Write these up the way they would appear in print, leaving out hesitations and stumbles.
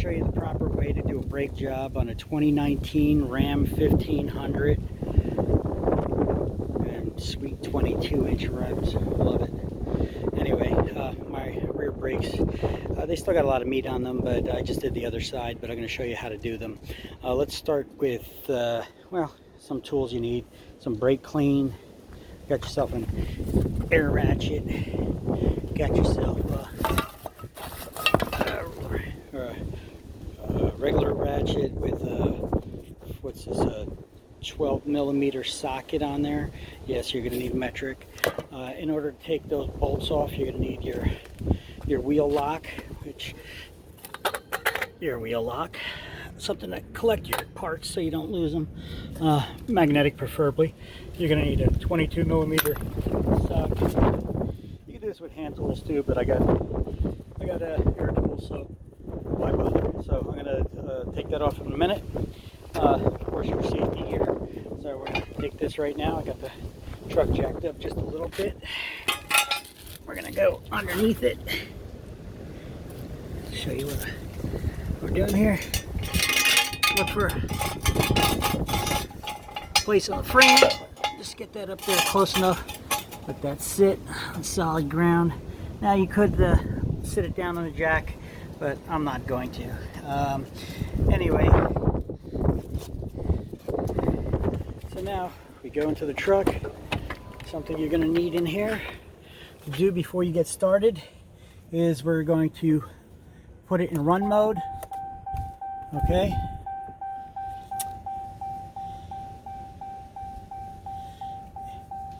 show you the proper way to do a brake job on a 2019 Ram 1500 and sweet 22-inch rims. Love it. Anyway, my rear brakes, they still got a lot of meat on them, but I just did the other side, but I'm going to show you how to do them. Let's start with, well, some tools you need. Some brake clean. Got yourself an air ratchet. Got yourself a regular ratchet with what's this, a 12 millimeter socket on there. Yes, you're going to need metric. In order to take those bolts off, you're going to need your wheel lock, something to collect your parts so you don't lose them. Magnetic preferably. You're going to need a 22 millimeter socket. You can do this with hand tools too, but I got air tools, so why bother? So I'm going to take that off in a minute. Of course, your safety gear. So we're going to take this right now. I got the truck jacked up just a little bit. We're going to go underneath it. Show you what we're doing here. Look for a place on the frame. Just get that up there close enough. Let that sit on solid ground. Now you could sit it down on the jack, but I'm not going to. Anyway, so now we go into the truck. Something you're going to need in here to do before you get started is we're going to put it in run mode. Okay.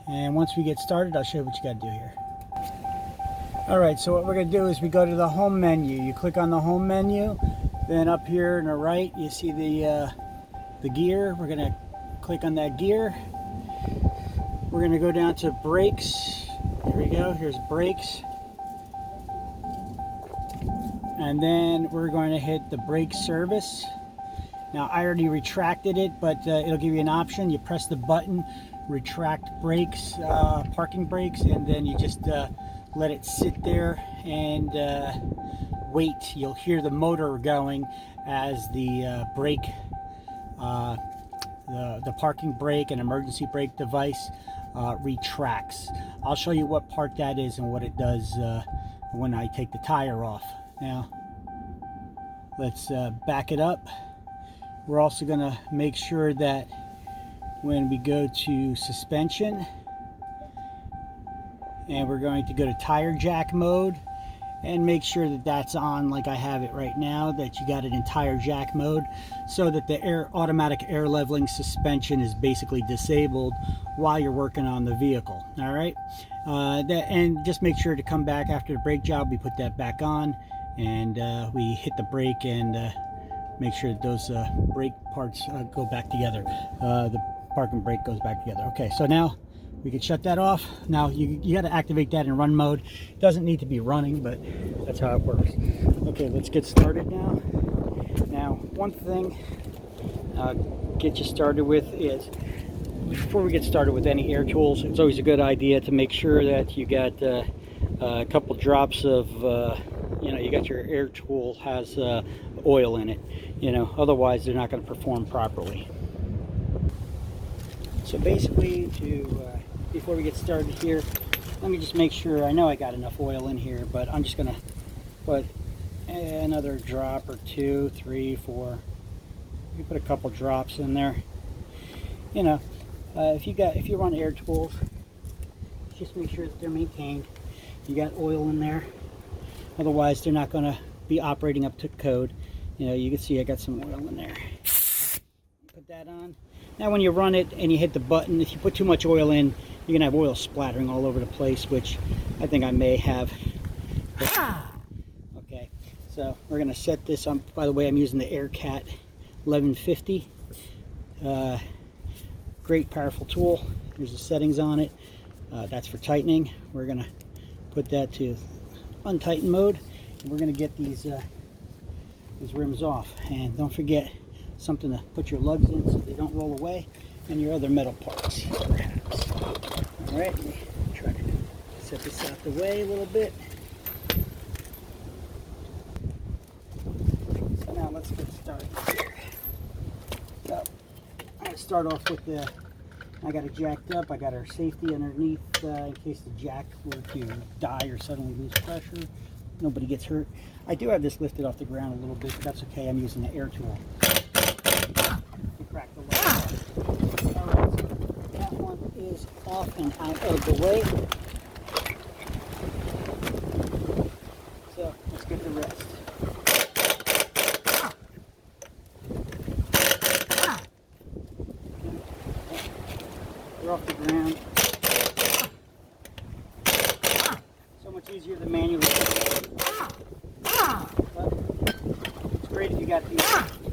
And once we get started, I'll show you what you got to do here. Alright, so what we're going to do is we go to the home menu. You click on the home menu, then up here on the right you see the gear. We're going to click on that gear. We're going to go down to brakes. Here we go, here's brakes. And then we're going to hit the brake service. Now I already retracted it, but it'll give you an option. You press the button, retract brakes, parking brakes, and then you just let it sit there and wait. You'll hear the motor going as the brake, the parking brake and emergency brake device retracts. I'll show you what part that is and what it does when I take the tire off. Now let's back it up. We're also going to make sure that when we go to suspension, and we're going to go to tire jack mode, and make sure that that's on like I have it right now, that you got it in tire jack mode, so that the automatic air leveling suspension is basically disabled while you're working on the vehicle. All right, and just make sure to come back after the brake job. We put that back on, and we hit the brake and make sure that those brake parts go back together. The parking brake goes back together. Okay, so now we can shut that off. Now you got to activate that in run mode. It doesn't need to be running, but that's how it works. Okay, let's get started now. Now, one thing get you started with is, before we get started with any air tools, it's always a good idea to make sure that you got a couple drops of you got your air tool has oil in it, otherwise they're not going to perform properly. So basically, before we get started here, let me just make sure. I know I got enough oil in here, but I'm just going to put another drop or 2, 3, 4. You put a couple drops in there. If you run air tools, just make sure that they're maintained. You got oil in there, otherwise they're not going to be operating up to code. You can see I got some oil in there. Put that on. Now when you run it and you hit the button, if you put too much oil in, you're gonna have oil splattering all over the place, which I think I may have. Okay, so we're gonna set this on. By the way, I'm using the AirCat 1150. Great powerful tool. Here's the settings on it. That's for tightening. We're gonna put that to untighten mode, and we're gonna get these rims off. And don't forget something to put your lugs in so they don't roll away, and your other metal parts, perhaps. All right, let me try to set this out the way a little bit. So now let's get started here. So I'm going to start off with I got it jacked up. I got our safety underneath in case the jack were to die or suddenly lose pressure. Nobody gets hurt. I do have this lifted off the ground a little bit, but that's okay. I'm using the air tool to crack the lug. All right, so that one is off and out of the way. So let's get the rest. They're off the ground. So much easier than manually. But it's great if you got these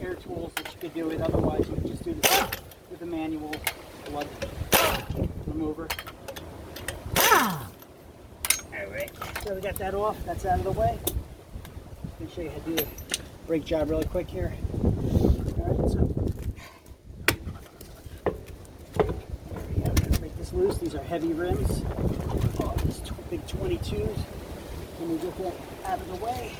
air tools that you could do it. Otherwise, you could just do this with the manual lug remover. Alright, so we got that off. That's out of the way. Let me show you how to do a brake job really quick here. Alright, so there we go. Break this loose. These are heavy rims. Oh, these big 22s. Let me get that out of the way.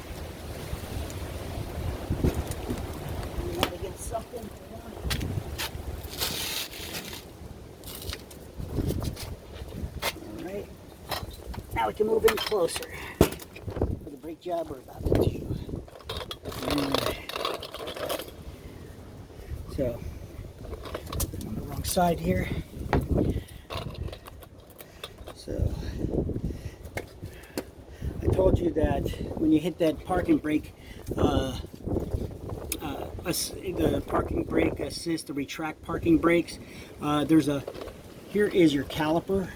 We want to get something. Alright. Now we can move in closer for the brake job we're about to do. So, I'm on the wrong side here. So, I told you that when you hit that parking brake, the parking brake assist, the retract parking brakes, here is your caliper,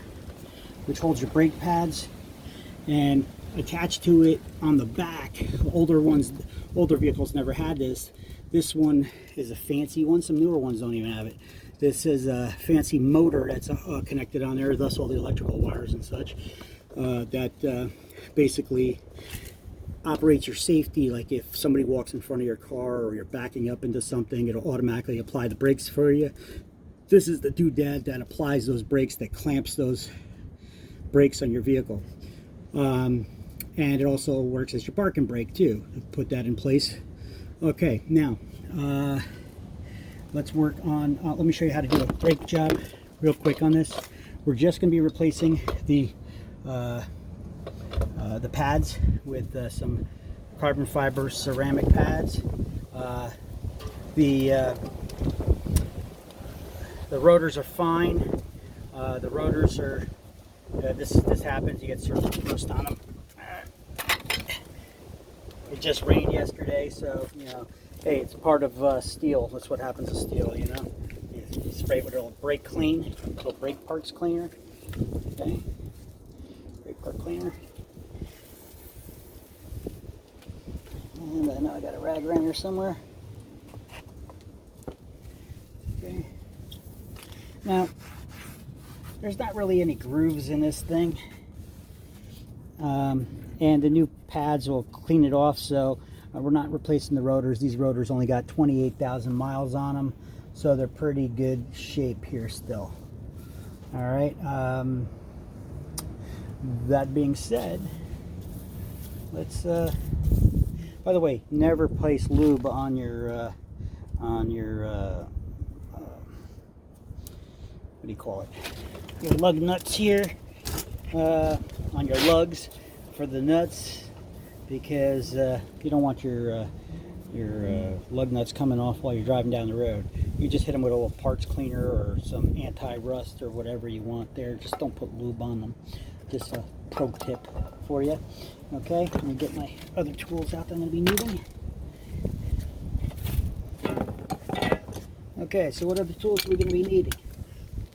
which holds your brake pads, and attached to it on the back, older vehicles never had this. This one is a fancy one. Some newer ones don't even have it. This is a fancy motor that's connected on there, thus all the electrical wires and such, that basically operates your safety. Like if somebody walks in front of your car or you're backing up into something, it'll automatically apply the brakes for you. This is the doodad that applies those brakes, that clamps those brakes on your vehicle. And it also works as your parking brake too. Put that in place. Okay, now let's work on, let me show you how to do a brake job real quick on this. We're just going to be replacing the pads with some carbon fiber ceramic pads. The rotors are fine. The rotors are, this happens, you get surface rust on them. It just rained yesterday, so, you know, hey, it's part of steel. That's what happens to steel, you know. You spray it with a little brake clean, a little brake parts cleaner. Okay, brake part cleaner. And I know I got a rag around here somewhere. Okay. Now, there's not really any grooves in this thing. And the new pads will clean it off, so we're not replacing the rotors. These rotors only got 28,000 miles on them, so they're pretty good shape here still. All right. That being said, let's. By the way, never place lube on your what do you call it? Your lug nuts here, on your lugs for the nuts, because you don't want your lug nuts coming off while you're driving down the road. You just hit them with a little parts cleaner or some anti-rust or whatever you want there. Just don't put lube on them. Just a pro tip for you. Okay, let me get my other tools out that I'm going to be needing. Okay, so what other tools are we going to be needing?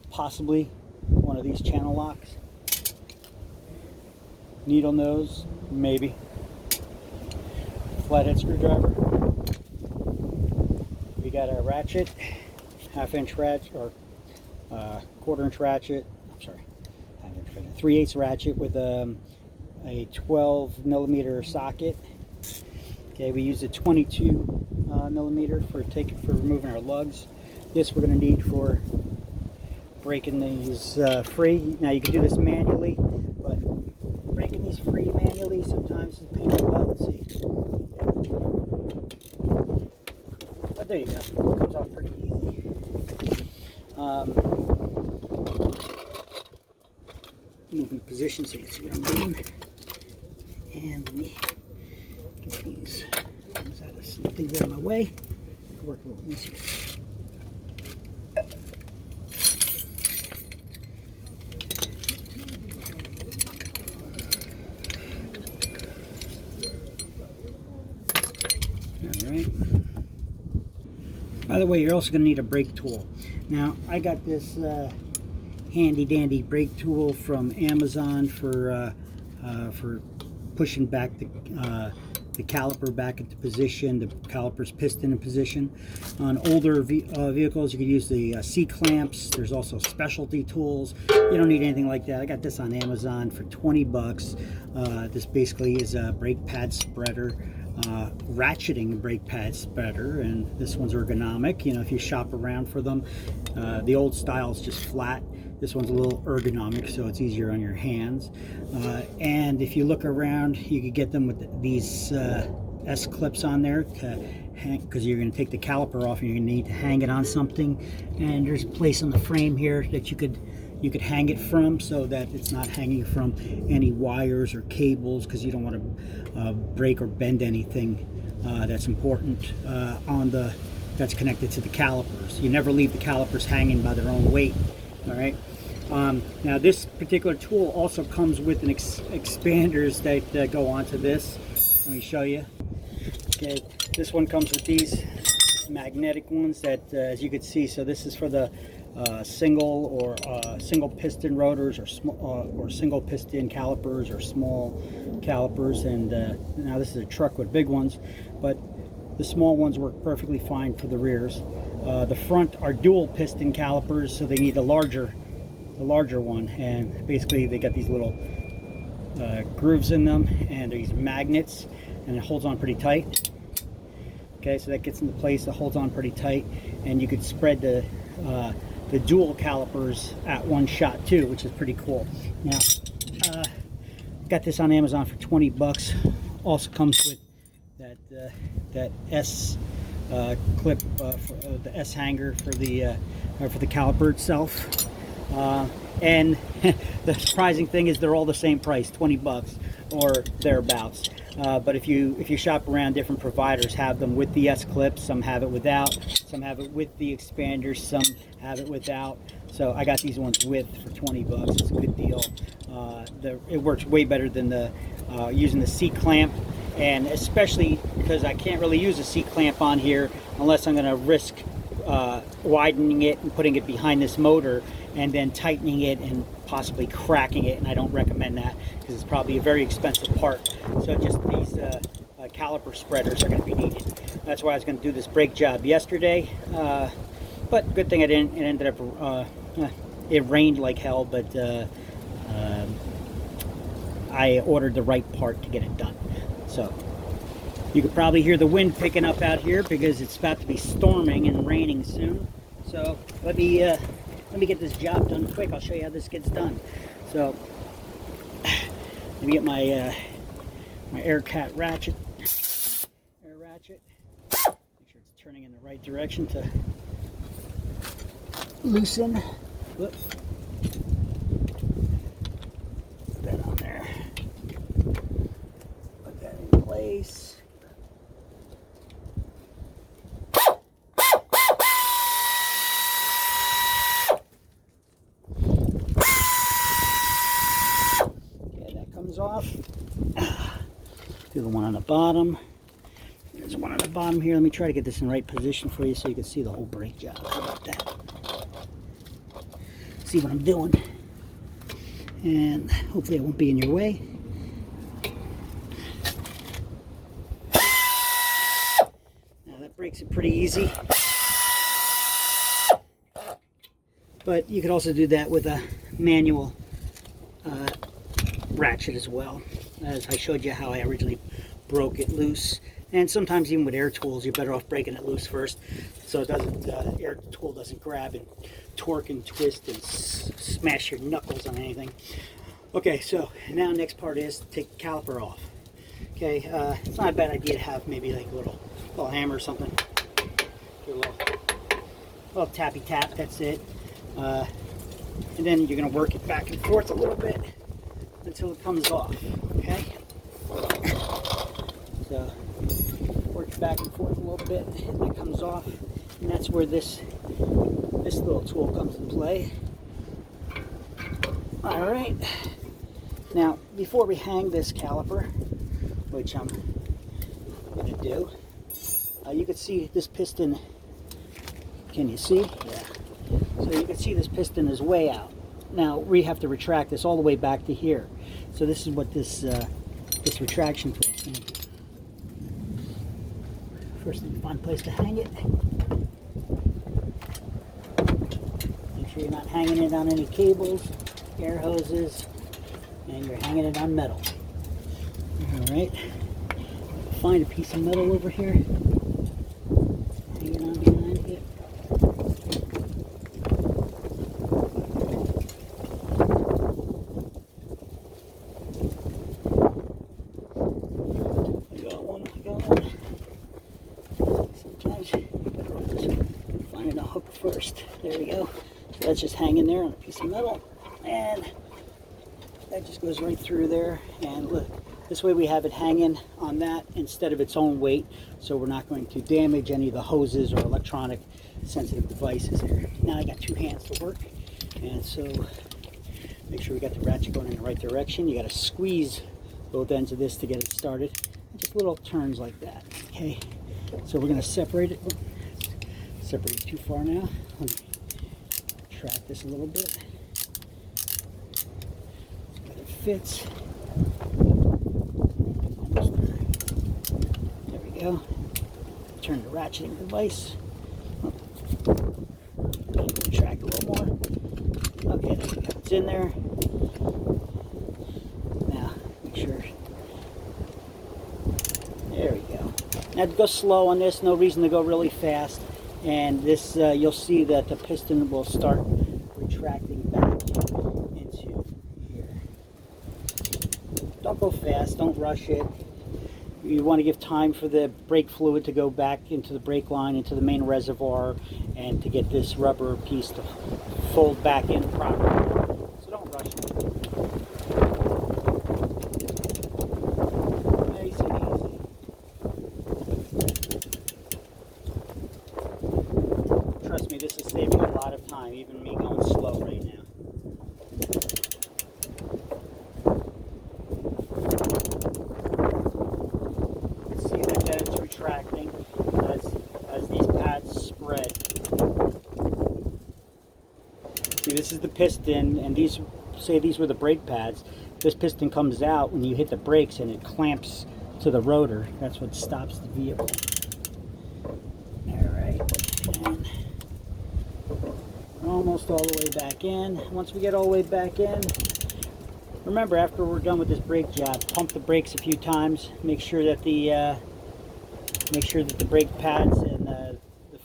Possibly one of these channel locks. Needle nose, maybe. Flathead screwdriver. We got a ratchet, half-inch ratchet, or quarter-inch ratchet. I'm sorry, 3/8 ratchet with a 12mm socket. Okay, we use a 22mm for removing our lugs. This we're going to need for breaking these free. Now you can do this manually, but breaking these free manually sometimes is a pain in the butt. Let's see. there you go. It comes off pretty easy. Move in position so you can see what I'm doing. And let me get these things out of some things out of my way. Work a little easier. Alright. By the way, you're also going to need a brake tool. Now, I got this handy dandy brake tool from Amazon for pushing back the caliper back into position, the caliper's piston in position. On older vehicles, you can use the C-clamps. There's also specialty tools. You don't need anything like that. I got this on Amazon for 20 bucks. This basically is a brake pad spreader, ratcheting brake pad spreader, and this one's ergonomic. You know, if you shop around for them, the old style is just flat. This one's a little ergonomic, so it's easier on your hands. And if you look around, you could get them with these S-clips on there to hang, because you're going to take the caliper off and you're going to need to hang it on something. And there's a place on the frame here that you could hang it from, so that it's not hanging from any wires or cables, because you don't want to break or bend anything that's important that's connected to the calipers. You never leave the calipers hanging by their own weight. All right. Now this particular tool also comes with an expanders that go onto this. Let me show you. Okay, this one comes with these magnetic ones that, as you can see, so this is for the single piston rotors, or single piston calipers, or small calipers. And now this is a truck with big ones, but the small ones work perfectly fine for the rears. The front are dual piston calipers, so they need the larger one, and basically they got these little grooves in them and these magnets, and it holds on pretty tight. Okay, so that gets into place, it holds on pretty tight, and you could spread the dual calipers at one shot too, which is pretty cool. Now, got this on Amazon for 20 bucks. Also comes with that S clip, the S hanger for the caliper itself. And the surprising thing is they're all the same price, 20 bucks or thereabouts. But if you shop around, different providers have them with the S clips. Some have it without. Some have it with the expanders. Some have it without. So I got these ones with for 20 bucks. It's a good deal. It works way better than using the C clamp, and especially because I can't really use a C clamp on here unless I'm going to risk widening it and putting it behind this motor and then tightening it and possibly cracking it, and I don't recommend that because it's probably a very expensive part. So just these caliper spreaders are going to be needed. That's why I was going to do this brake job yesterday, but good thing I didn't. It ended up it rained like hell, but I ordered the right part to get it done. So you could probably hear the wind picking up out here because it's about to be storming and raining soon. So let me get this job done quick. I'll show you how this gets done. So let me get my my air ratchet. Make sure it's turning in the right direction to loosen. Whoop. Put that on there. Put that in place. Off. Do the one on the bottom. There's one on the bottom here. Let me try to get this in the right position for you so you can see the whole brake job. How about that? See what I'm doing. And hopefully it won't be in your way. Now that breaks it pretty easy. But you could also do that with a manual ratchet as well, as I showed you how I originally broke it loose. And sometimes even with air tools, you're better off breaking it loose first, so it doesn't air tool doesn't grab and torque and twist and smash your knuckles on anything. Okay, so now next part is to take the caliper off. Okay, it's not a bad idea to have maybe like a little hammer or something. Do a little tappy tap, that's it. And then you're going to work it back and forth a little bit until it comes off, okay? So work it back and forth a little bit and it comes off, and that's where this little tool comes into play. All right, now before we hang this caliper, which I'm going to do, you can see this piston. Can you see? Yeah. So you can see this piston is way out. Now we have to retract this all the way back to here. So this is what this retraction tool is going to do. First, find a place to hang it. Make sure you're not hanging it on any cables, air hoses, and you're hanging it on metal. All right. Find a piece of metal over here. Hang it on behind it. I got one. Sometimes you better find a hook first. There we go. So that's just hanging there on a piece of metal, and that just goes right through there. And look, this way we have it hanging on that instead of its own weight, so we're not going to damage any of the hoses or electronic sensitive devices here. Now I got two hands to work, and so make sure we got the ratchet going in the right direction. You got to squeeze both ends of this to get it started. Just little turns like that. Okay, so we're going to separate it. Separate it too far now. Let me track this a little bit. So that it fits. Almost there. There we go. Turn the ratcheting device. Track a little more. Okay, there we go. It's in there. Now, make sure. There we go. Now go slow on this. No reason to go really fast. And this, you'll see that the piston will start retracting back into here. Don't go fast. Don't rush it. You want to give time for the brake fluid to go back into the brake line, into the main reservoir, and to get this rubber piece to fold back in properly. So don't rush it. Nice and easy. Trust me, this is saving a lot of time, even me going slow right now. See that it's retracting as these pads spread. See, this is the piston, and these were the brake pads. This piston comes out when you hit the brakes and it clamps to the rotor. That's what stops the vehicle. Alright, and we're almost all the way back in. Once we get all the way back in, remember, after we're done with this brake job, pump the brakes a few times. Make sure that the brake pads and the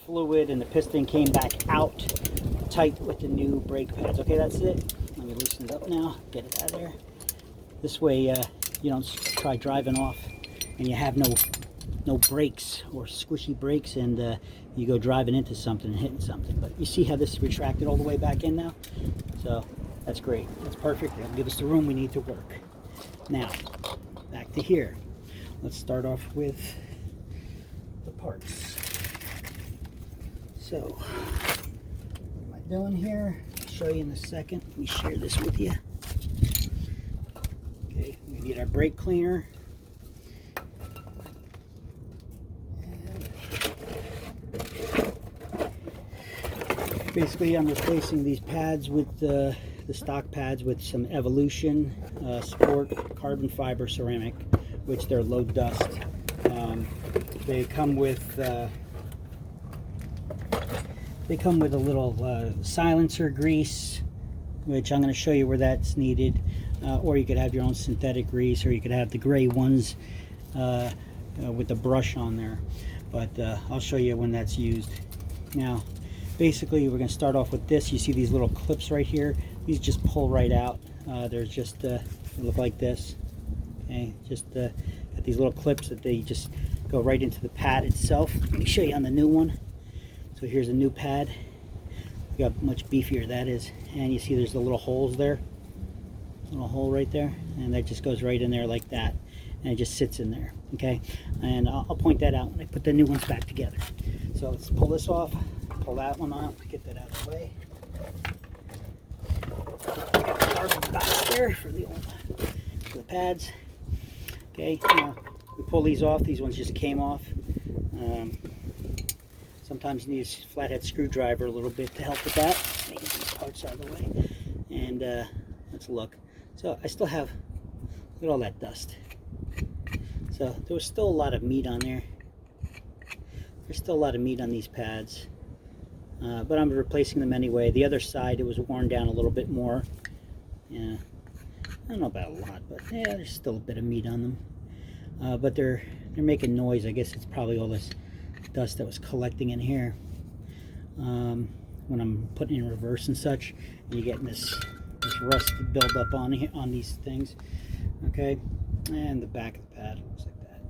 fluid and the piston came back out tight with the new brake pads. Okay, that's it. Let me loosen it up now. Get it out of there. This way, you don't try driving off and you have no brakes or squishy brakes, and you go driving into something and hitting something. But you see how this is retracted all the way back in now? So that's great. That's perfect. That'll give us the room we need to work. Now, back to here. Let's start off with the parts. So, what am I doing here? I'll show you in a second. Let me share this with you. Okay, we need our brake cleaner. Basically, I'm replacing these pads with the stock pads with some Evolution Sport carbon fiber ceramic, which they're low dust. They come with a little silencer grease, which I'm going to show you where that's needed. Or you could have your own synthetic grease, or you could have the gray ones with the brush on there. But I'll show you when that's used. Now, basically, we're going to start off with this. You see these little clips right here? These just pull right out. There's just they look like this. Okay, just got these little clips that they just go right into the pad itself. Let me show you on the new one. So here's a new pad. Look how much beefier that is. And you see there's the little holes there. Little hole right there. And that just goes right in there like that. And it just sits in there. Okay. And I'll point that out when I put the new ones back together. So let's pull this off. Pull that one out. Get that out of the way. Got the carbon box there for the pads. Okay. Now we pull these off. These ones just came off. Sometimes you need a flathead screwdriver a little bit to help with that. Get these parts out of the way. And let's look. So I still have, look at all that dust. So there was still a lot of meat on there. There's still a lot of meat on these pads. But I'm replacing them anyway. The other side, it was worn down a little bit more. Yeah, I don't know about a lot, but yeah, there's still a bit of meat on them. But they're making noise. I guess it's probably all this dust that was collecting in here when I'm putting in reverse and such, and you're getting this rust build up on these things. Okay, and the back of the pad looks like that.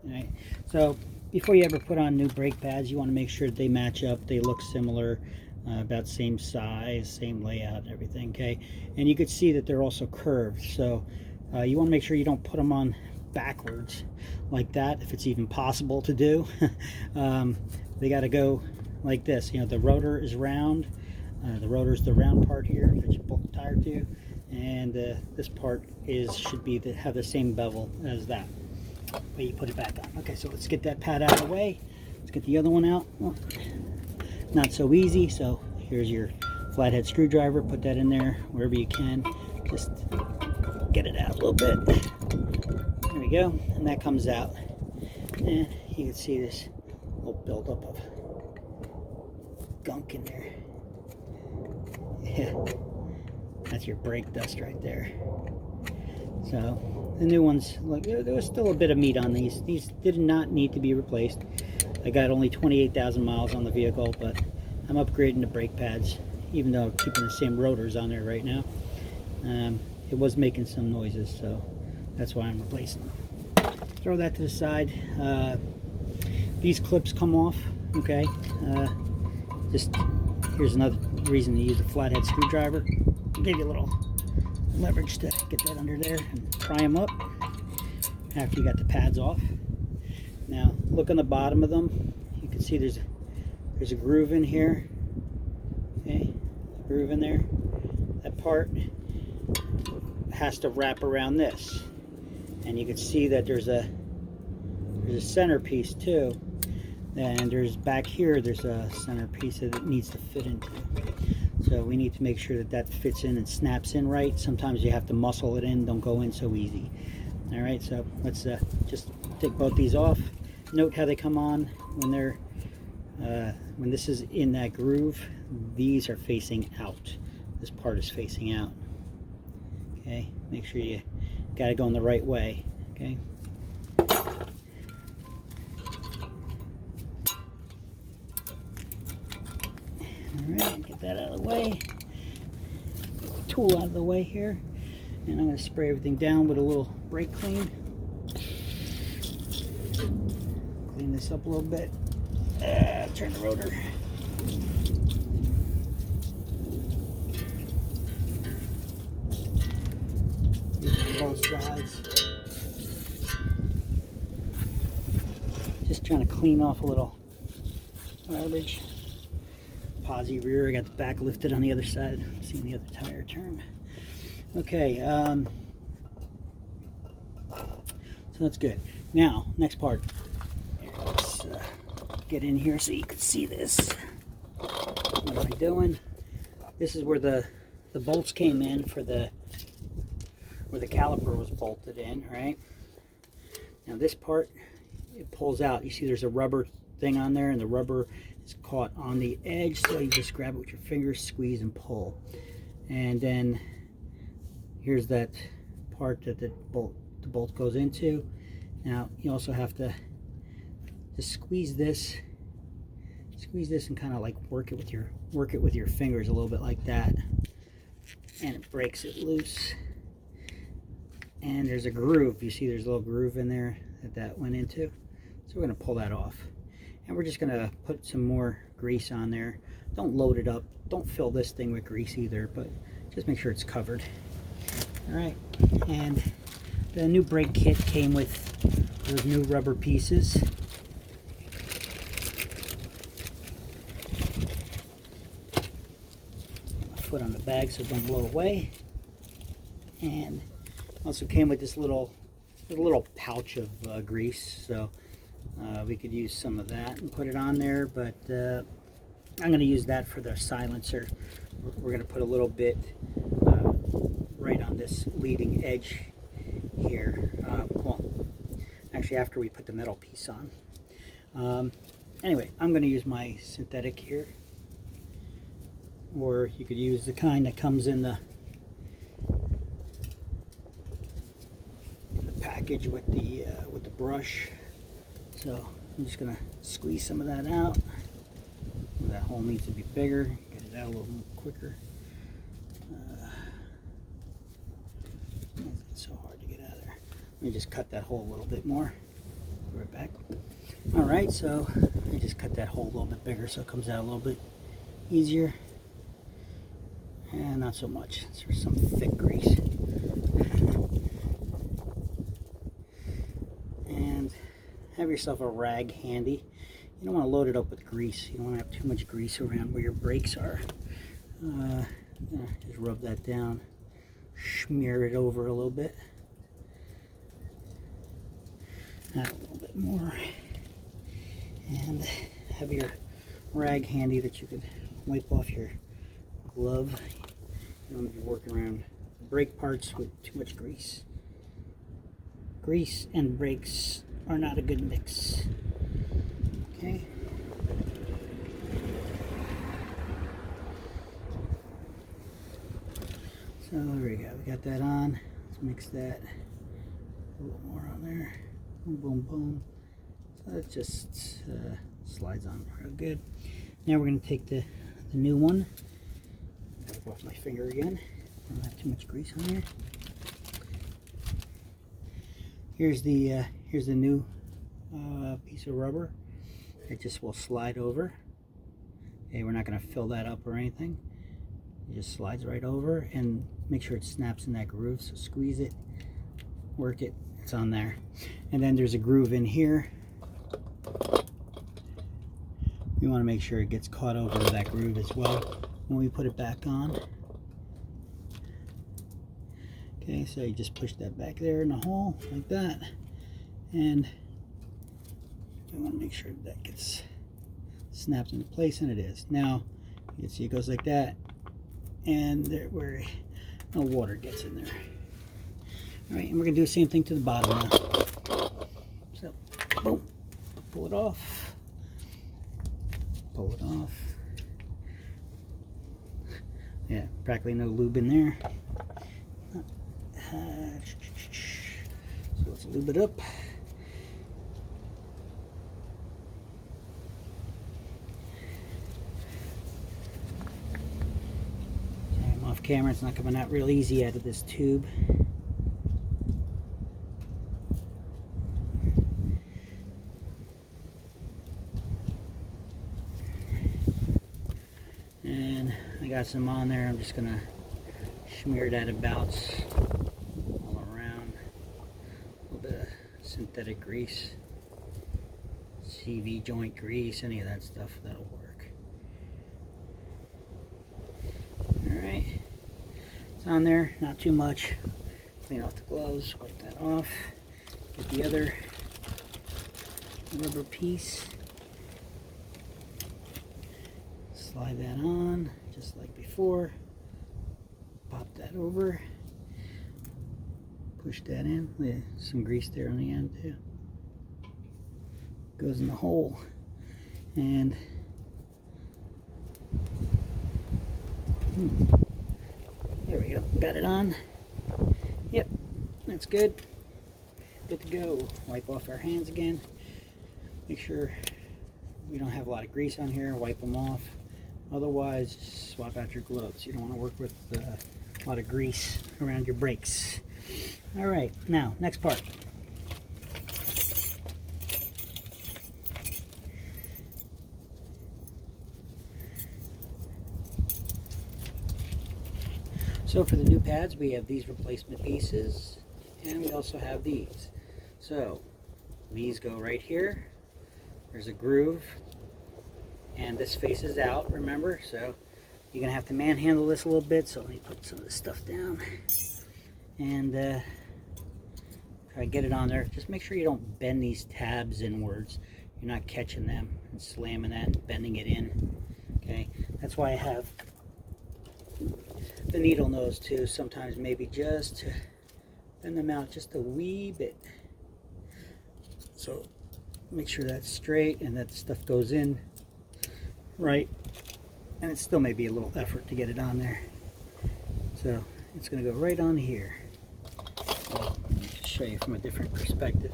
All right, so before you ever put on new brake pads, you want to make sure they match up, they look similar, about same size, same layout and everything. Okay, and you could see that they're also curved, so you want to make sure you don't put them on backwards like that, if it's even possible to do. They got to go like this. You know, the rotor is round. The rotor is the round part here that you bolt the tire to, and this part should have the same bevel as that. But you put it back on. Okay, so let's get that pad out of the way. Let's get the other one out. Well, not so easy. So here's your flathead screwdriver. Put that in there wherever you can. Just get it out a little bit. There we go, and that comes out, and you can see this little buildup of gunk in there. Yeah, that's your brake dust right there. So the new ones, look, there was still a bit of meat on these. These did not need to be replaced. I got only 28,000 miles on the vehicle, but I'm upgrading the brake pads, even though I'm keeping the same rotors on there right now. It was making some noises, so that's why I'm replacing them. Throw that to the side. These clips come off. Okay. Just here's another reason to use a flathead screwdriver. Give you a little leverage to get that under there and pry them up after you got the pads off. Now look on the bottom of them. You can see there's a groove in here. Okay, groove in there. That part has to wrap around this, and you can see that there's a centerpiece too, and there's back here there's a centerpiece that it needs to fit into. So we need to make sure that that fits in and snaps in right. Sometimes you have to muscle it in, don't go in so easy. All right, so let's just take both these off. Note how they come on when they're when this is in that groove. These are facing out. This part is facing out. Okay, make sure you got it going the right way. Okay. Alright, get that out of the way. Get the tool out of the way here. And I'm going to spray everything down with a little brake clean. Clean this up a little bit. Turn the rotor. Both sides. Just trying to clean off a little garbage. Posi rear, I got the back lifted on the other side. Seeing the other tire turn. Okay, so that's good. Now, next part. Let's get in here so you can see this. What am I doing? This is where the bolts came in for where the caliper was bolted in, right? Now this part, it pulls out. You see there's a rubber thing on there, and the rubber is caught on the edge, so you just grab it with your fingers, squeeze and pull. And then here's that part that the bolt goes into. Now you also have to just squeeze this and kind of like work it with your fingers a little bit like that, and it breaks it loose. And there's a groove. You see there's a little groove in there that went into. So we're going to pull that off. And we're just gonna put some more grease on there. Don't load it up. Don't fill this thing with grease either, but just make sure it's covered. All right, and the new brake kit came with those new rubber pieces. Foot on the bag so it don't blow away. And also came with this little pouch of grease, so we could use some of that and put it on there, but I'm going to use that for the silencer. We're going to put a little bit right on this leading edge here. Well, actually after we put the metal piece on. Anyway, I'm going to use my synthetic here, or you could use the kind that comes in the package with the brush. So I'm just gonna squeeze some of that out. That hole needs to be bigger. Get it out a little more quicker. It's so hard to get out of there. Let me just cut that hole a little bit more. Be right back. All right, so I just cut that hole a little bit bigger so it comes out a little bit easier. And not so much. There's some thick grease. And have yourself a rag handy. You don't want to load it up with grease. You don't want to have too much grease around where your brakes are. Just rub that down. Smear it over a little bit. Add a little bit more. And have your rag handy that you could wipe off your glove. You don't want to be working around brake parts with too much grease. Grease and brakes are not a good mix. Okay. So there we go. We got that on. Let's mix that. A little more on there. Boom, boom, boom. So that just slides on real good. Now we're going to take the new one. Wipe off my finger again. I don't have too much grease on here. Here's the new piece of rubber. It just will slide over. Okay, we're not going to fill that up or anything. It just slides right over, and make sure it snaps in that groove. So squeeze it, work it. It's on there. And then there's a groove in here. You want to make sure it gets caught over that groove as well when we put it back on. Okay, so you just push that back there in the hole like that, and you want to make sure that gets snapped into place, and it is. Now you can see it goes like that, and there where no water gets in there. All right, and we're gonna do the same thing to the bottom now. So, boom, pull it off. Pull it off. Yeah, practically no lube in there. So let's lube it up. I'm off camera, it's not coming out real easy out of this tube. And I got some on there. I'm just gonna smear that about all around. A little bit of synthetic grease, CV joint grease, any of that stuff, that'll work. Alright, it's on there, not too much. Clean off the gloves, wipe that off. Get the other rubber piece. Slide that on, just like before. Pop that over. Push that in. Yeah, some grease there on the end too. Goes in the hole. And there we go. Got it on. Yep, that's good. Good to go. Wipe off our hands again. Make sure we don't have a lot of grease on here. Wipe them off. Otherwise, swap out your gloves. You don't want to work with a lot of grease around your brakes. All right, now, next part. So for the new pads, we have these replacement pieces, and we also have these. So these go right here. There's a groove, and this faces out, remember? So you're gonna have to manhandle this a little bit. So let me put some of this stuff down and try to get it on there. Just make sure you don't bend these tabs inwards. You're not catching them and slamming that and bending it in. Okay, that's why I have the needle nose too. Sometimes maybe just to bend them out just a wee bit. So make sure that's straight and that stuff goes in right. And it still may be a little effort to get it on there. So it's going to go right on here. So let me just show you from a different perspective.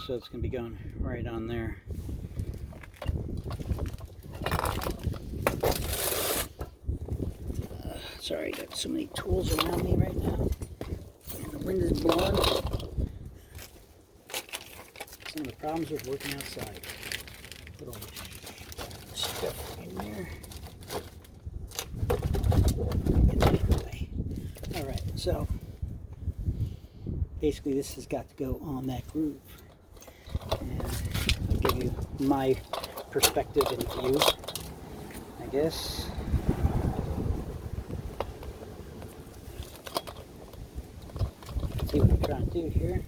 So it's going to be going right on there. Sorry, I got so many tools around me right now. And the wind is blowing. Some of the problems with working outside. Put all the stuff in there. Get that out of the way. Alright, so basically this has got to go on that groove. And I'll give you my perspective and view, I guess. See what I'm trying to do here.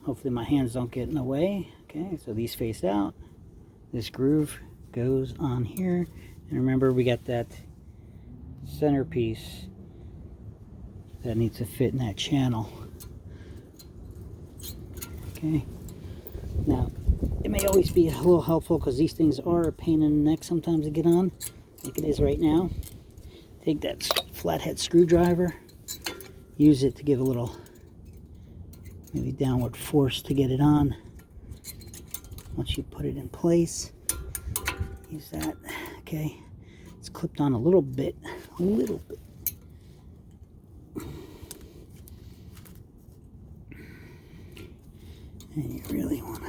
Hopefully my hands don't get in the way. Okay, so these face out. This groove goes on here. And remember, we got that centerpiece that needs to fit in that channel. Okay, now it may always be a little helpful because these things are a pain in the neck sometimes to get on, like it is right now. Take that flathead screwdriver, use it to give a little maybe downward force to get it on. Once you put it in place, use that. Okay, it's clipped on a little bit. And you really want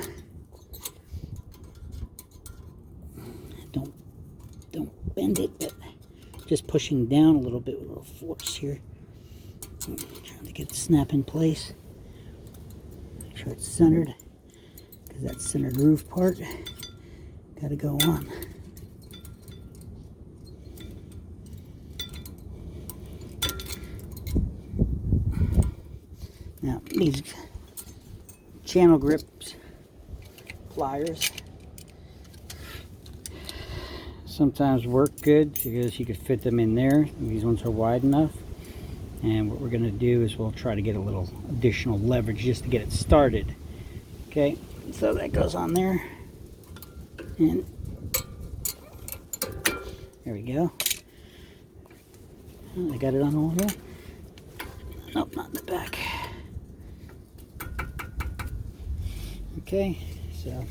to don't bend it, but just pushing down a little bit with a little force here. Trying to get it snap in place. Make sure it's centered, because that center groove part got to go on. Now these channel grips pliers sometimes work good because you could fit them in there. These ones are wide enough, and what we're going to do is we'll try to get a little additional leverage just to get it started. Okay, so that goes on there, and there we go. I got it on all here. Nope, not in the back. Okay, so I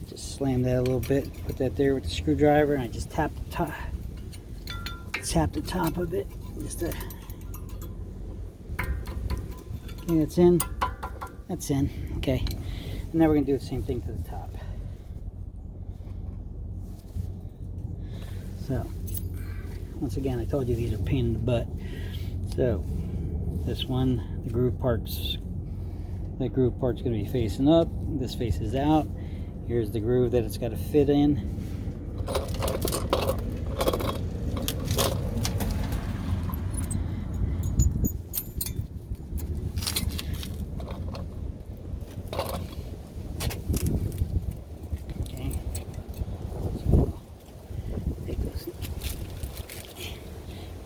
just slam that a little bit, put that there with the screwdriver, and I just tap the top of it. Just to, okay, that's in. That's in. Okay, and now we're gonna do the same thing to the top. So once again, I told you these are a pain in the butt. So this one, the groove part's that groove part's going to be facing up. This faces out. Here's the groove that it's got to fit in. Okay. So take those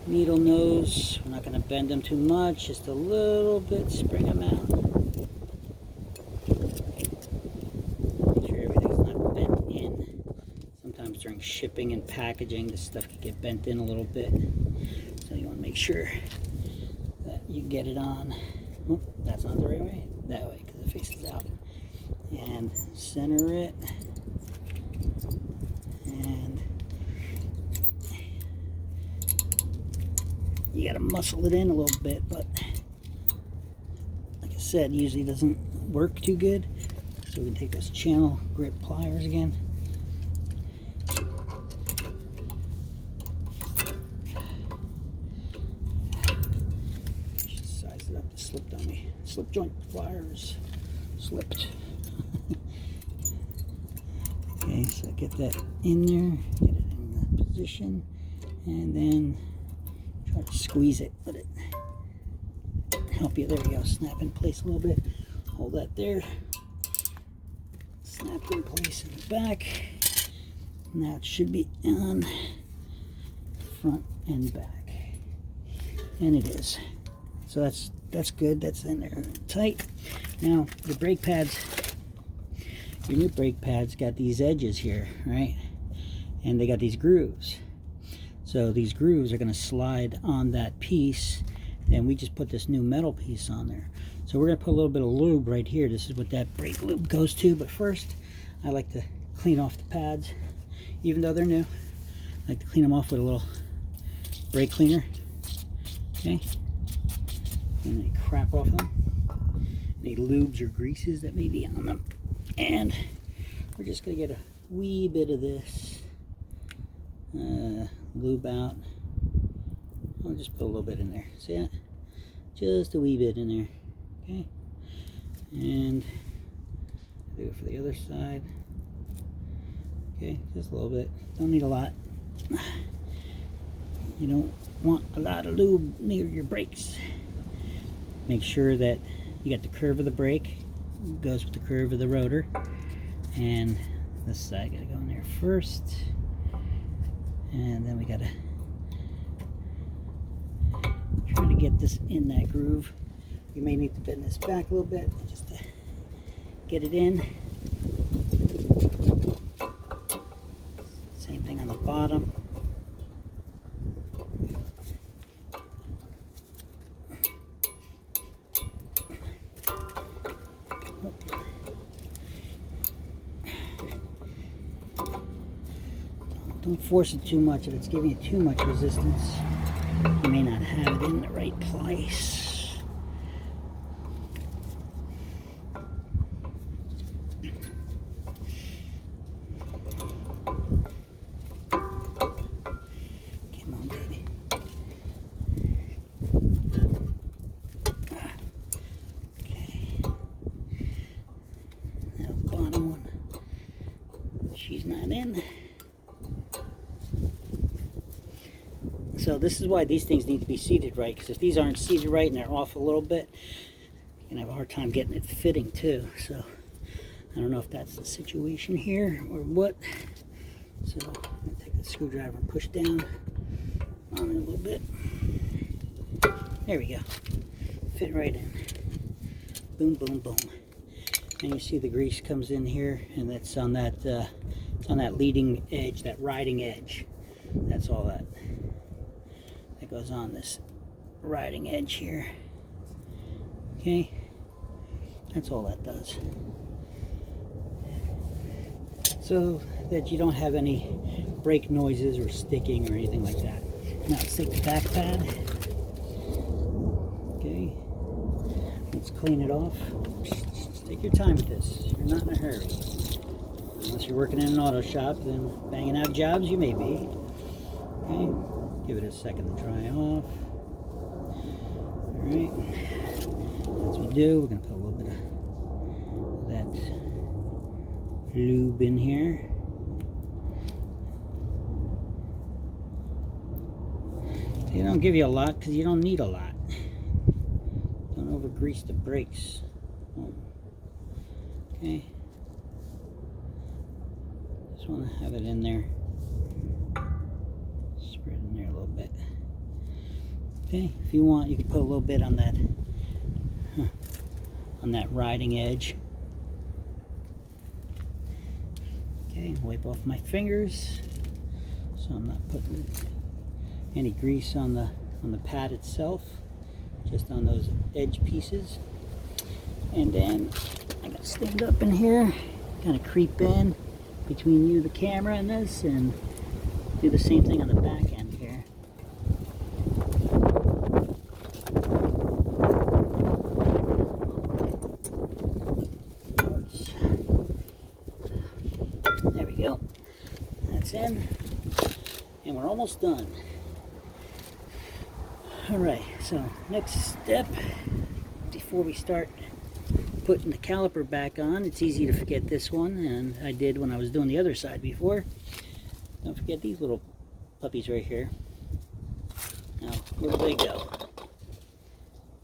needle nose. We're not going to bend them too much. Just a little bit. Spring them out. During shipping and packaging, this stuff can get bent in a little bit, so you want to make sure that you get it on. Oh, that's not the right way. That way, because it faces out. And center it, and you got to muscle it in a little bit, but like I set usually doesn't work too good. So we can take those channel grip pliers again. Size it up. It slipped on me. Slip joint pliers slipped. Okay, so get that in there, get it in the position, and then try to squeeze it. Let it help you. There we go. Snap in place a little bit. Hold that there. Snap in place in the back. Now it should be on front and back, and it is. So that's good. That's in there tight. Now the brake pads. Your new brake pads got these edges here, right? And they got these grooves. So these grooves are going to slide on that piece, and we just put this new metal piece on there. So we're going to put a little bit of lube right here. This is what that brake lube goes to. But first, I like to clean off the pads, even though they're new. I like to clean them off with a little brake cleaner. Okay? And any crap off them. Any lubes or greases that may be on them. And we're just going to get a wee bit of this lube out. I'll just put a little bit in there. See that? Just a wee bit in there. Okay. And do it for the other side. Okay, just a little bit. Don't need a lot. You don't want a lot of lube near your brakes. Make sure that you got the curve of the brake. Goes with the curve of the rotor, and this side got to go in there first, and then we got to try to get this in that groove. You may need to bend this back a little bit just to get it in. Same thing on the bottom. Don't force it too much. If it's giving you too much resistance, you may not have it in the right place. Come on, baby. Okay. Now, bottom one. She's not in. So this is why these things need to be seated right, because if these aren't seated right and they're off a little bit, you're going to have a hard time getting it fitting too. So I don't know if that's the situation here or what. So I'm going to take the screwdriver and push down on it a little bit. There we go. Fit right in. Boom, boom, boom. And you see the grease comes in here, and that's on that, it's on that leading edge, that riding edge. That's all that goes on this riding edge here. Okay, that's all that does, so that you don't have any brake noises or sticking or anything like that. Now let's take the back pad. Okay, let's clean it off. Just take your time with this. You're not in a hurry, unless you're working in an auto shop, then banging out jobs you may be. Okay, give it a second to dry off. Alright, as we do, we're going to put a little bit of that lube in here. They don't give you a lot because you don't need a lot. Don't over grease the brakes. Okay, just want to have it in there. Spread in there a little bit. Okay, if you want, you can put a little bit on that riding edge. Okay, wipe off my fingers so I'm not putting any grease on the pad itself, just on those edge pieces. And then I gotta stand up in here, kind of creep in between you, the camera, and this, and do the same thing on the back end here. bolts in, and we're almost done. Alright, so next step, before we start putting the caliper back on, it's easy to forget this one, and I did when I was doing the other side before. Don't forget these little puppies right here. Now, where do they go?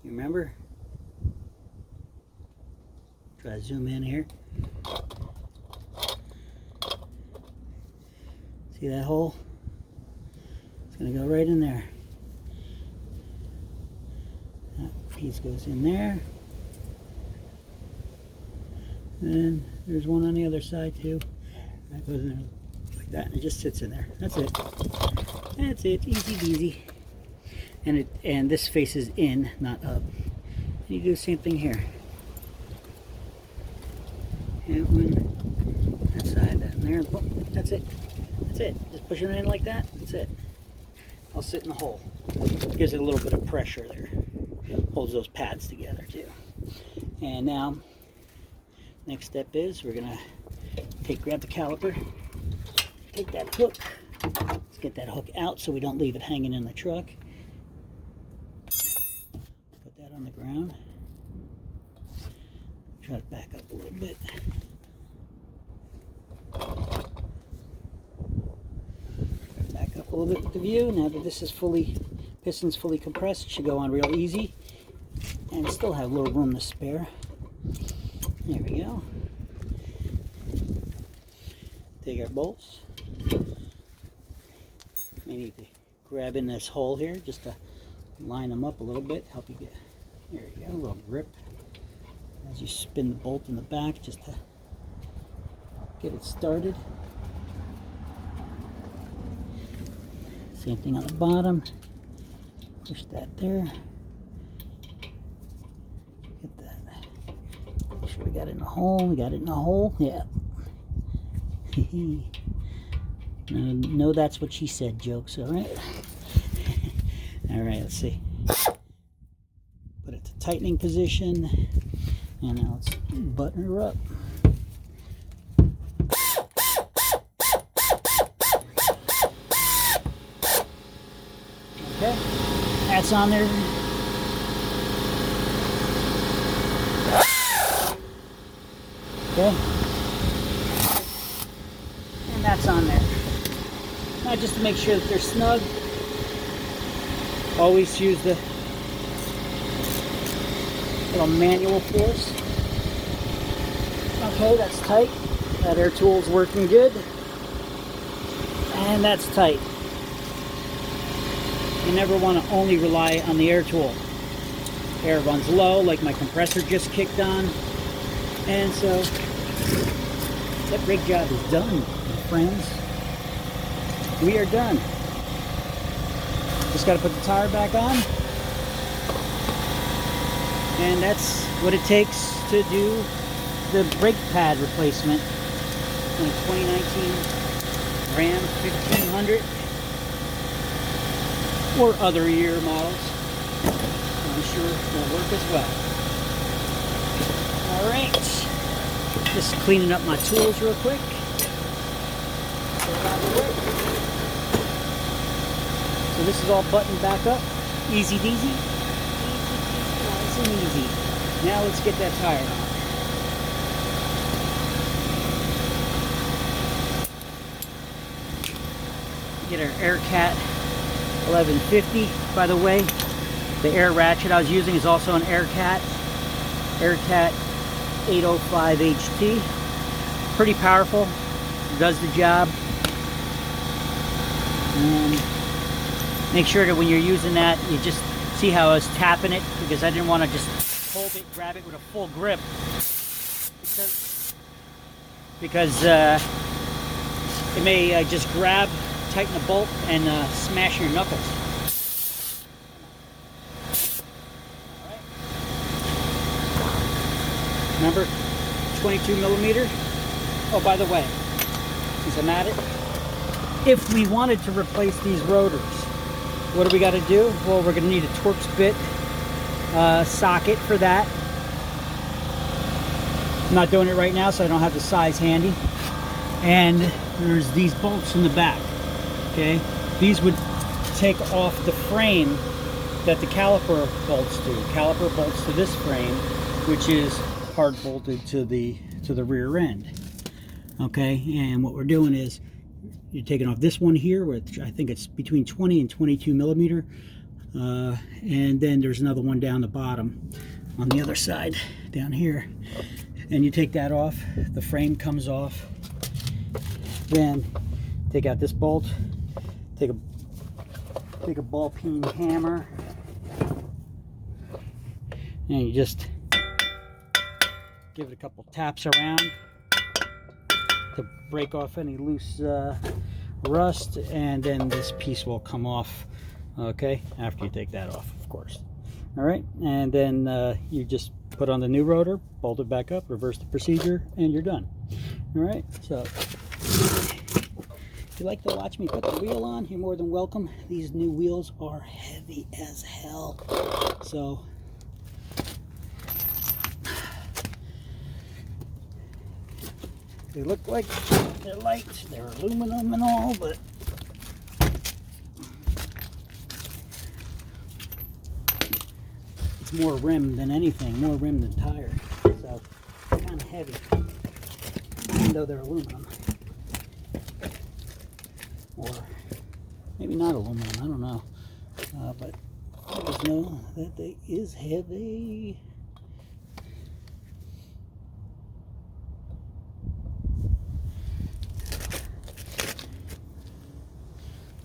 You remember? Try to zoom in here. See that hole? It's going to go right in there. That piece goes in there. And there's one on the other side too. That goes in there like that, and it just sits in there. That's it. That's it. Easy peasy. And this faces in, not up. And you do the same thing here. And one that side, that, and there. Boom. That's it. That's it. Just pushing it in like that. That's it. I'll sit in the hole. Gives it a little bit of pressure there. Holds those pads together too. And now, next step is we're gonna grab the caliper, take that hook. Let's get that hook out so we don't leave it hanging in the truck. Put that on the ground. Try to back up a little bit. Back up a little bit with the view. Now that this is piston's fully compressed, it should go on real easy and still have a little room to spare. There we go. Take our bolts. May need to grab in this hole here just to line them up a little bit. Help you get, there you go, a little grip. As you spin the bolt in the back just to get it started. Same thing on the bottom. Push that there. Get that. Make sure we got it in the hole. We got it in the hole. Yeah. No, that's what she said jokes, alright? Alright, let's see. Put it to tightening position. And now let's button her up. Okay, that's on there. Okay, and that's on there. Now just to make sure that they're snug, always use the little manual force. Okay, that's tight. That air tool's working good. And that's tight. You never want to only rely on the air tool. Air runs low, like my compressor just kicked on. And so, that brake job is done, my friends. We are done. Just got to put the tire back on. And that's what it takes to do the brake pad replacement on a 2019 Ram 1500 or other year models. I'm sure it will work as well. Alright, just cleaning up my tools real quick. So this is all buttoned back up, easy peasy. Nice and easy. Now let's get that tire on. Get our AirCat 1150. By the way, the air ratchet I was using is also an AirCat 805 HT. Pretty powerful, does the job. And make sure that when you're using that, you just see how I was tapping it, because I didn't want to just hold it, grab it with a full grip, because it may just grab, tighten the bolt, and smash your knuckles. All right. Remember, 22 millimeter. Oh, by the way, since I'm at it, if we wanted to replace these rotors, what do we got to do? Well, we're going to need a Torx bit socket for that. I'm not doing it right now, so I don't have the size handy. And there's these bolts in the back. Okay, these would take off the frame that the caliper bolts to. Caliper bolts to this frame, which is hard bolted to the rear end. Okay, and what we're doing is you're taking off this one here, which I think it's between 20 and 22 millimeter, and then there's another one down the bottom on the other side down here, and you take that off, the frame comes off. Then take out this bolt, take a ball peen hammer, and you just give it a couple taps around to break off any loose rust, and then this piece will come off, okay, after you take that off, of course. All right, and then you just put on the new rotor, bolt it back up, reverse the procedure, and you're done. All right, so if you'd like to watch me put the wheel on, you're more than welcome. These new wheels are heavy as hell, so they look like they're light, they're aluminum and all, but it's more rim than anything, more rim than tire, so they're kind of heavy, even though they're aluminum. Or maybe not aluminum, I don't know, but I just know that they is heavy.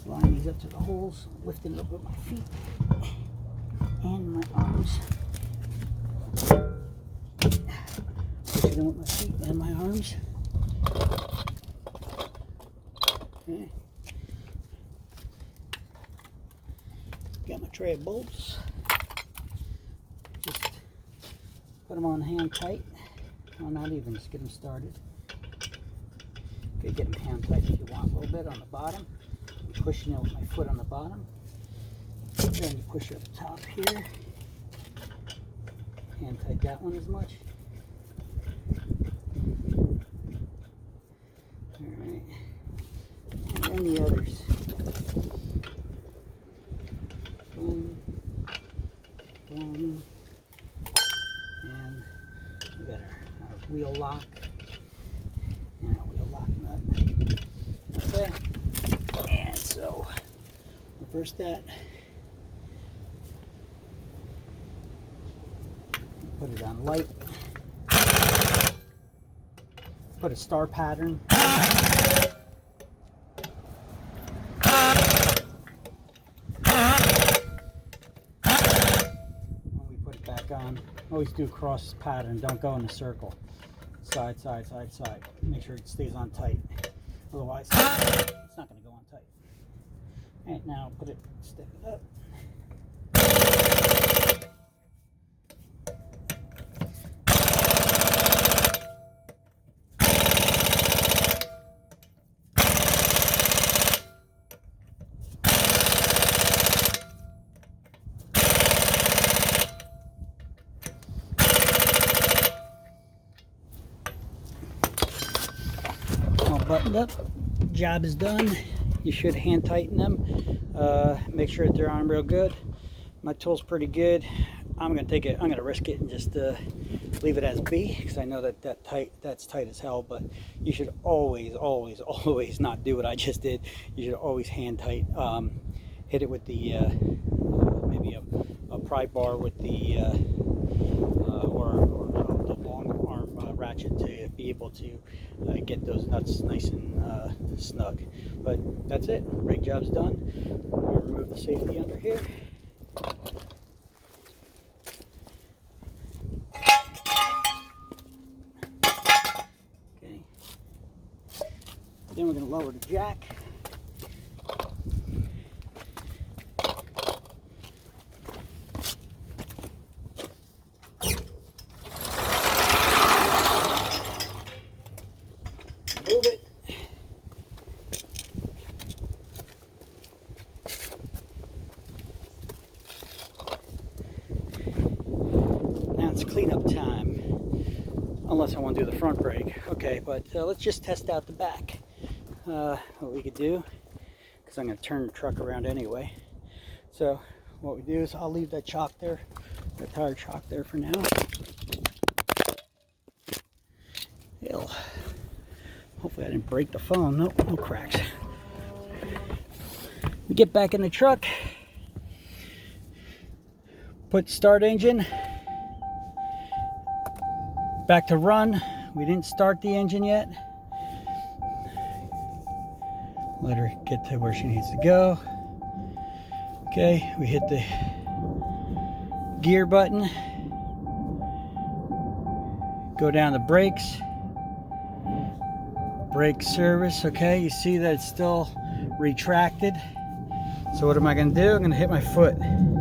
Line these up to the holes, lifting it up with my feet and my arms. Pushing them with my feet and my arms. Okay. Got my tray of bolts. Just put them on hand tight. Well, not even, just get them started. Okay, get them hand tight if you want, a little bit on the bottom. I'm pushing it with my foot on the bottom. Then you push it up top here. Hand tight that one as much. Alright. And then the others. Boom. Boom. And we got our wheel lock. And our wheel lock nut. Okay. And so, reverse that. Put it on light. Put a star pattern. When we put it back on, always do cross pattern. Don't go in a circle. Side, side, side, side. Make sure it stays on tight. Otherwise, it's not going to go on tight. Alright, now put it, step it up. All buttoned up, job is done. You should hand tighten them. Make sure that they're on real good. My tool's pretty good. I'm gonna take it. I'm gonna risk it and just leave it as B, because I know that that's tight as hell. But you should always, always, always not do what I just did. You should always hand tight. Hit it with the maybe a pry bar with the or the long arm ratchet to be able to get those nuts nice and snug. But that's it. Brake job's done. We'll remove the safety under here. Okay. Then we're going to lower the jack. Move it. Now it's cleanup time, unless I want to do the front brake. Okay, but let's just test out the back. what we could do, because I'm going to turn the truck around anyway. So what we do is I'll leave that chock there, the tire chock there for now. Ew. Hopefully I didn't break the phone. Nope, no cracks. We get back in the truck, put start engine back to run. We didn't start the engine yet. Let her get to where she needs to go. Okay, we hit the gear button, go down the brakes, brake service. Okay, you see that it's still retracted. So what am I going to do? I'm going to hit my foot. I'm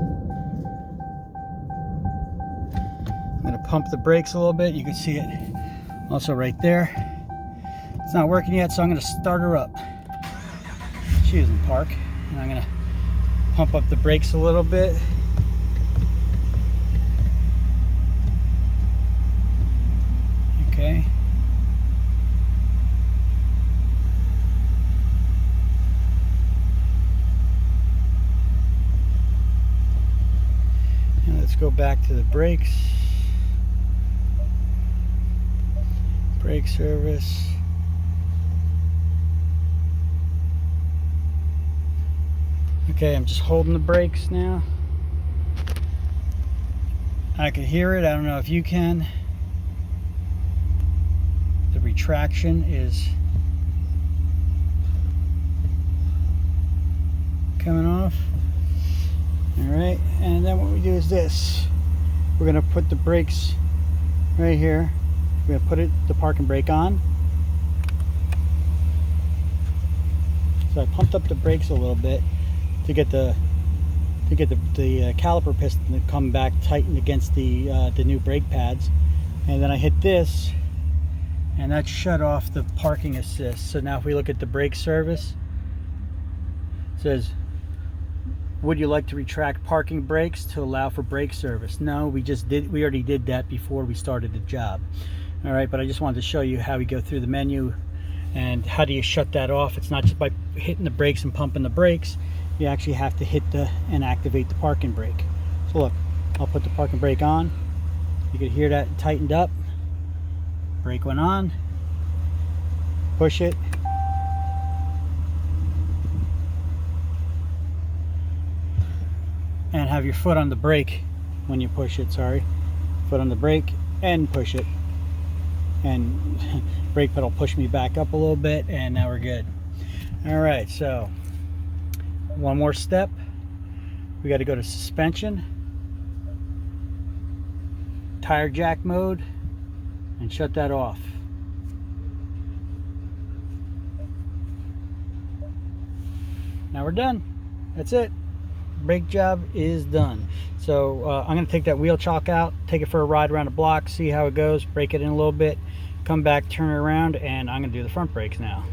going to pump the brakes a little bit. You can see it also right there. It's not working yet, so I'm going to start her up. She doesn't park. And I'm going to pump up the brakes a little bit. Okay. And let's go back to the brakes. Brake service. Okay, I'm just holding the brakes now. I can hear it. I don't know if you can. The retraction is coming off. All right, and then what we do is this. We're gonna put the brakes right here. We're gonna put the parking brake on. So I pumped up the brakes a little bit to get the caliper piston to come back tightened against the new brake pads, and then I hit this, and that shut off the parking assist. So now if we look at the brake service, it says, would you like to retract parking brakes to allow for brake service? No, we already did that before we started the job. All right, but I just wanted to show you how we go through the menu and how do you shut that off. It's not just by hitting the brakes and pumping the brakes. You actually have to hit and activate the parking brake. So look, I'll put the parking brake on. You can hear that tightened up. Brake went on. Push it. And have your foot on the brake when you push it, sorry. Foot on the brake and push it. And brake pedal pushed me back up a little bit, and now we're good. All right, so one more step. We got to go to suspension, tire jack mode, and shut that off. Now we're done. That's it. Brake job is done. So I'm going to take that wheel chock out, take it for a ride around the block, see how it goes, break it in a little bit, come back, turn it around, and I'm going to do the front brakes now.